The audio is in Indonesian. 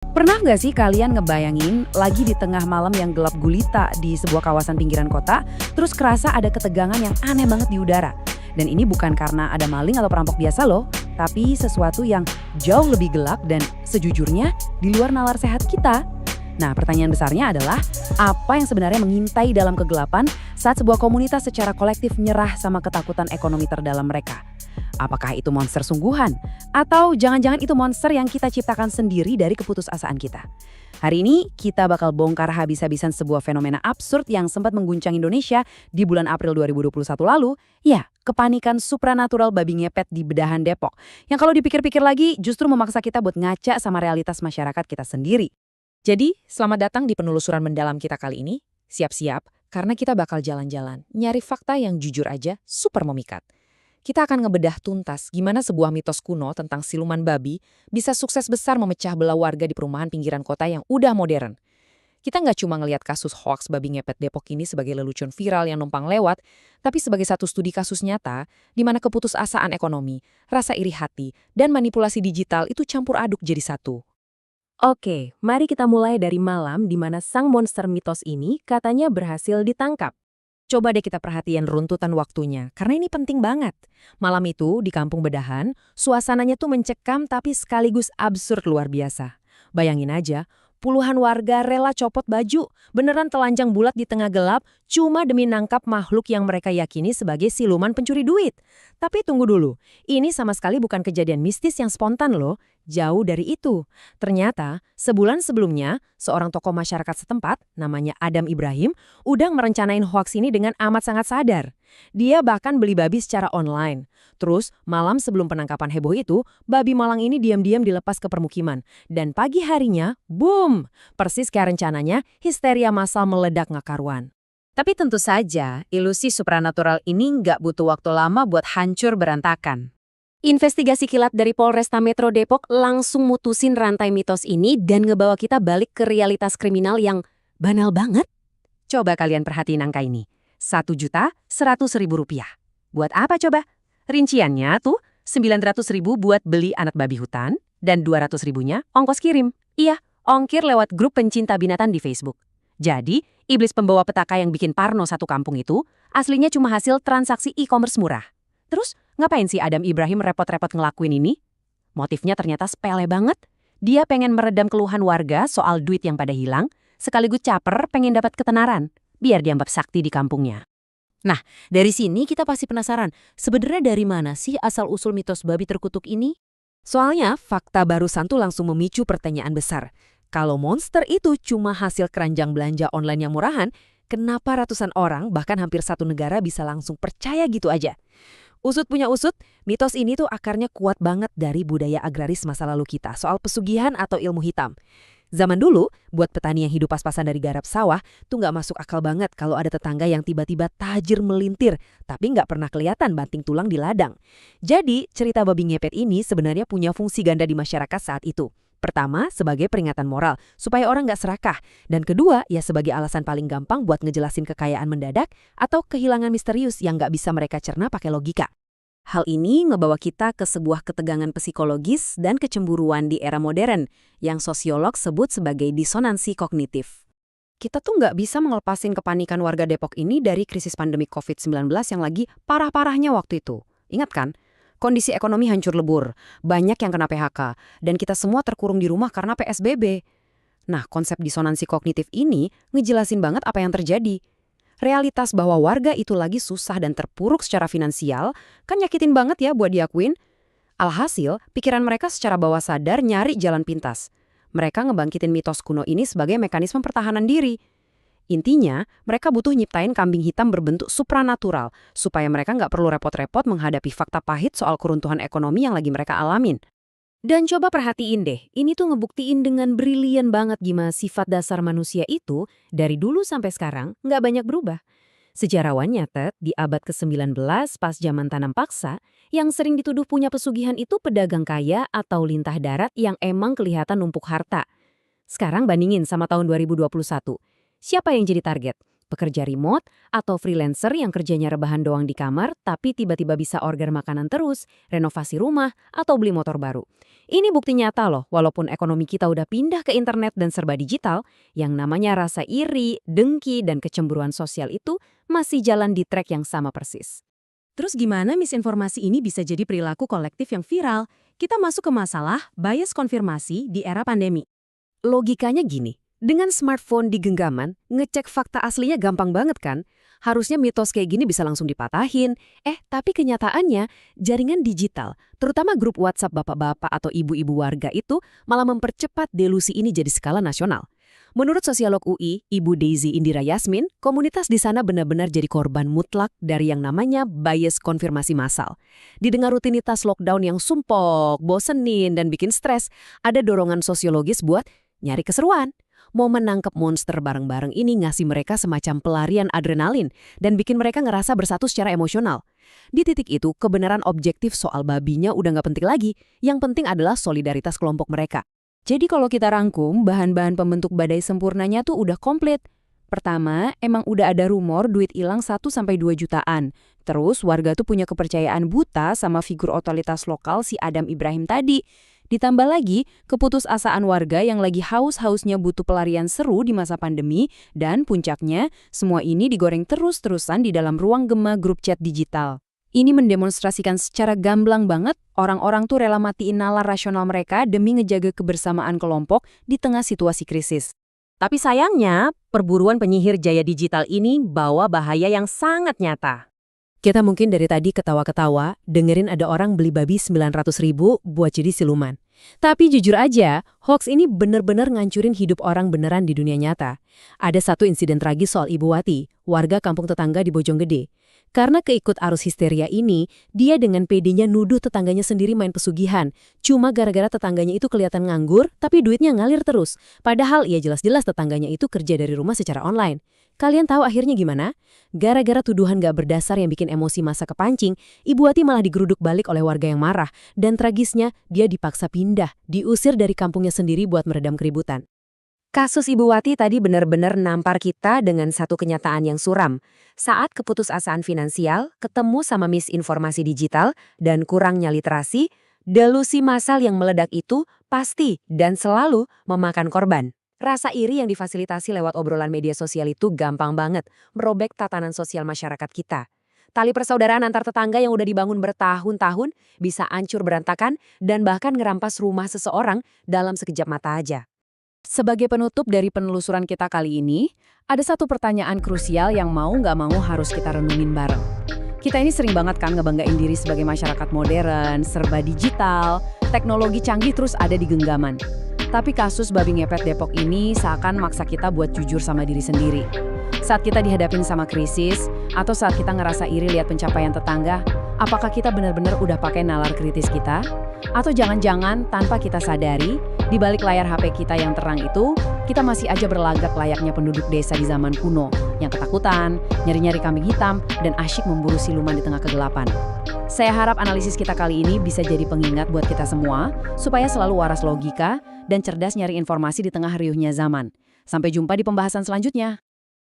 Pernah nggak sih kalian ngebayangin lagi di tengah malam yang gelap gulita di sebuah kawasan pinggiran kota, terus kerasa ada ketegangan yang aneh banget di udara? Dan ini bukan karena ada maling atau perampok biasa loh, tapi sesuatu yang jauh lebih gelap dan sejujurnya di luar nalar sehat kita. Nah, pertanyaan besarnya adalah apa yang sebenarnya mengintai dalam kegelapan saat sebuah komunitas secara kolektif nyerah sama ketakutan ekonomi terdalam mereka? Apakah itu monster sungguhan? Atau jangan-jangan itu monster yang kita ciptakan sendiri dari keputusasaan kita? Hari ini kita bakal bongkar habis-habisan sebuah fenomena absurd yang sempat mengguncang Indonesia di bulan April 2021 lalu. Ya, kepanikan supranatural babi ngepet di Bedahan Depok. Yang kalau dipikir-pikir lagi justru memaksa kita buat ngaca sama realitas masyarakat kita sendiri. Jadi, selamat datang di penelusuran mendalam kita kali ini. Siap-siap, karena kita bakal jalan-jalan, nyari fakta yang jujur aja super memikat. Kita akan ngebedah tuntas gimana sebuah mitos kuno tentang siluman babi bisa sukses besar memecah belah warga di perumahan pinggiran kota yang udah modern. Kita nggak cuma ngelihat kasus hoaks babi ngepet Depok ini sebagai lelucon viral yang numpang lewat, tapi sebagai satu studi kasus nyata di mana keputusasaan ekonomi, rasa iri hati, dan manipulasi digital itu campur aduk jadi satu. Oke, mari kita mulai dari malam di mana sang monster mitos ini katanya berhasil ditangkap. Coba deh kita perhatiin runtutan waktunya, karena ini penting banget. Malam itu, di Kampung Bedahan, suasananya tuh mencekam tapi sekaligus absurd luar biasa. Bayangin aja, puluhan warga rela copot baju, beneran telanjang bulat di tengah gelap, cuma demi nangkap makhluk yang mereka yakini sebagai siluman pencuri duit. Tapi tunggu dulu, ini sama sekali bukan kejadian mistis yang spontan loh. Jauh dari itu. Ternyata, sebulan sebelumnya, seorang tokoh masyarakat setempat, namanya Adam Ibrahim, udah merencanain hoaks ini dengan amat sangat sadar. Dia bahkan beli babi secara online. Terus, malam sebelum penangkapan heboh itu, babi malang ini diam-diam dilepas ke permukiman. Dan pagi harinya, boom! Persis kayak rencananya, histeria massal meledak nggak karuan. Tapi tentu saja, ilusi supranatural ini nggak butuh waktu lama buat hancur berantakan. Investigasi kilat dari Polresta Metro Depok langsung mutusin rantai mitos ini dan ngebawa kita balik ke realitas kriminal yang banal banget. Coba kalian perhatiin angka ini. Rp1.100.000. Buat apa coba? Rinciannya tuh 900.000 buat beli anak babi hutan dan 200.000-nya ongkos kirim. Iya, ongkir lewat grup pencinta binatang di Facebook. Jadi, iblis pembawa petaka yang bikin parno satu kampung itu aslinya cuma hasil transaksi e-commerce murah. Terus, ngapain sih Adam Ibrahim repot-repot ngelakuin ini? Motifnya ternyata sepele banget. Dia pengen meredam keluhan warga soal duit yang pada hilang, sekaligus caper pengen dapat ketenaran, biar dianggap sakti di kampungnya. Nah, dari sini kita pasti penasaran, sebenarnya dari mana sih asal-usul mitos babi terkutuk ini? Soalnya, fakta barusan tuh langsung memicu pertanyaan besar. Kalau monster itu cuma hasil keranjang belanja online yang murahan, kenapa ratusan orang, bahkan hampir satu negara bisa langsung percaya gitu aja? Usut punya usut, mitos ini tuh akarnya kuat banget dari budaya agraris masa lalu kita soal pesugihan atau ilmu hitam. Zaman dulu, buat petani yang hidup pas-pasan dari garap sawah, tuh nggak masuk akal banget kalau ada tetangga yang tiba-tiba tajir melintir, tapi nggak pernah kelihatan banting tulang di ladang. Jadi, cerita babi ngepet ini sebenarnya punya fungsi ganda di masyarakat saat itu. Pertama, sebagai peringatan moral, supaya orang nggak serakah. Dan kedua, ya sebagai alasan paling gampang buat ngejelasin kekayaan mendadak atau kehilangan misterius yang nggak bisa mereka cerna pakai logika. Hal ini ngebawa kita ke sebuah ketegangan psikologis dan kecemburuan di era modern yang sosiolog sebut sebagai disonansi kognitif. Kita tuh nggak bisa melepasin kepanikan warga Depok ini dari krisis pandemi COVID-19 yang lagi parah-parahnya waktu itu. Ingat kan? Kondisi ekonomi hancur lebur, banyak yang kena PHK, dan kita semua terkurung di rumah karena PSBB. Nah, konsep disonansi kognitif ini ngejelasin banget apa yang terjadi. Realitas bahwa warga itu lagi susah dan terpuruk secara finansial kan nyakitin banget ya buat diakuin. Alhasil, pikiran mereka secara bawah sadar nyari jalan pintas. Mereka ngebangkitin mitos kuno ini sebagai mekanisme pertahanan diri. Intinya, mereka butuh nyiptain kambing hitam berbentuk supranatural supaya mereka nggak perlu repot-repot menghadapi fakta pahit soal keruntuhan ekonomi yang lagi mereka alamin. Dan coba perhatiin deh, ini tuh ngebuktiin dengan brilian banget gimana sifat dasar manusia itu dari dulu sampai sekarang nggak banyak berubah. Sejarawan nyatet di abad ke-19 pas zaman tanam paksa, yang sering dituduh punya pesugihan itu pedagang kaya atau lintah darat yang emang kelihatan numpuk harta. Sekarang bandingin sama tahun 2021. Siapa yang jadi target? Pekerja remote atau freelancer yang kerjanya rebahan doang di kamar tapi tiba-tiba bisa order makanan terus, renovasi rumah, atau beli motor baru. Ini bukti nyata loh, walaupun ekonomi kita udah pindah ke internet dan serba digital, yang namanya rasa iri, dengki, dan kecemburuan sosial itu masih jalan di track yang sama persis. Terus gimana misinformasi ini bisa jadi perilaku kolektif yang viral? Kita masuk ke masalah bias konfirmasi di era pandemi. Logikanya gini, dengan smartphone di genggaman, ngecek fakta aslinya gampang banget kan? Harusnya mitos kayak gini bisa langsung dipatahin. Tapi kenyataannya, jaringan digital, terutama grup WhatsApp bapak-bapak atau ibu-ibu warga itu malah mempercepat delusi ini jadi skala nasional. Menurut sosiolog UI, Ibu Daisy Indira Yasmin, komunitas di sana benar-benar jadi korban mutlak dari yang namanya bias konfirmasi massal. Di tengah rutinitas lockdown yang sumpok, bosenin, dan bikin stres, ada dorongan sosiologis buat nyari keseruan. Mau menangkap monster bareng-bareng ini ngasih mereka semacam pelarian adrenalin dan bikin mereka ngerasa bersatu secara emosional. Di titik itu, kebenaran objektif soal babinya udah nggak penting lagi. Yang penting adalah solidaritas kelompok mereka. Jadi kalau kita rangkum, bahan-bahan pembentuk badai sempurnanya tuh udah komplit. Pertama, emang udah ada rumor duit hilang 1-2 jutaan. Terus warga tuh punya kepercayaan buta sama figur otoritas lokal si Adam Ibrahim tadi. Ditambah lagi, keputusasaan warga yang lagi haus-hausnya butuh pelarian seru di masa pandemi, dan puncaknya, semua ini digoreng terus-terusan di dalam ruang gema grup chat digital. Ini mendemonstrasikan secara gamblang banget orang-orang tuh rela matiin nalar rasional mereka demi ngejaga kebersamaan kelompok di tengah situasi krisis. Tapi sayangnya, perburuan penyihir jaya digital ini bawa bahaya yang sangat nyata. Kita mungkin dari tadi ketawa-ketawa, dengerin ada orang beli babi 900.000 buat jadi siluman. Tapi jujur aja, hoax ini bener-bener ngancurin hidup orang beneran di dunia nyata. Ada satu insiden tragis soal Ibu Wati, warga kampung tetangga di Bojonggede. Karena keikut arus histeria ini, dia dengan pedenya nuduh tetangganya sendiri main pesugihan. Cuma gara-gara tetangganya itu kelihatan nganggur, tapi duitnya ngalir terus. Padahal ia jelas-jelas tetangganya itu kerja dari rumah secara online. Kalian tahu akhirnya gimana? Gara-gara tuduhan gak berdasar yang bikin emosi massa kepancing, Ibu Wati malah digeruduk balik oleh warga yang marah. Dan tragisnya, dia dipaksa pindah, diusir dari kampungnya sendiri buat meredam keributan. Kasus Ibu Wati tadi benar-benar nampar kita dengan satu kenyataan yang suram. Saat keputusasaan finansial, ketemu sama misinformasi digital, dan kurangnya literasi, delusi massal yang meledak itu pasti dan selalu memakan korban. Rasa iri yang difasilitasi lewat obrolan media sosial itu gampang banget merobek tatanan sosial masyarakat kita. Tali persaudaraan antar tetangga yang udah dibangun bertahun-tahun bisa hancur berantakan dan bahkan ngerampas rumah seseorang dalam sekejap mata aja. Sebagai penutup dari penelusuran kita kali ini, ada satu pertanyaan krusial yang mau nggak mau harus kita renungin bareng. Kita ini sering banget kan ngebanggain diri sebagai masyarakat modern, serba digital, teknologi canggih terus ada di genggaman. Tapi kasus babi ngepet Depok ini seakan maksa kita buat jujur sama diri sendiri. Saat kita dihadapin sama krisis, atau saat kita ngerasa iri lihat pencapaian tetangga, apakah kita benar-benar udah pakai nalar kritis kita? Atau jangan-jangan tanpa kita sadari, di balik layar HP kita yang terang itu, kita masih aja berlagak layaknya penduduk desa di zaman kuno, yang ketakutan, nyari-nyari kambing hitam, dan asyik memburu siluman di tengah kegelapan. Saya harap analisis kita kali ini bisa jadi pengingat buat kita semua, supaya selalu waras logika dan cerdas nyari informasi di tengah riuhnya zaman. Sampai jumpa di pembahasan selanjutnya.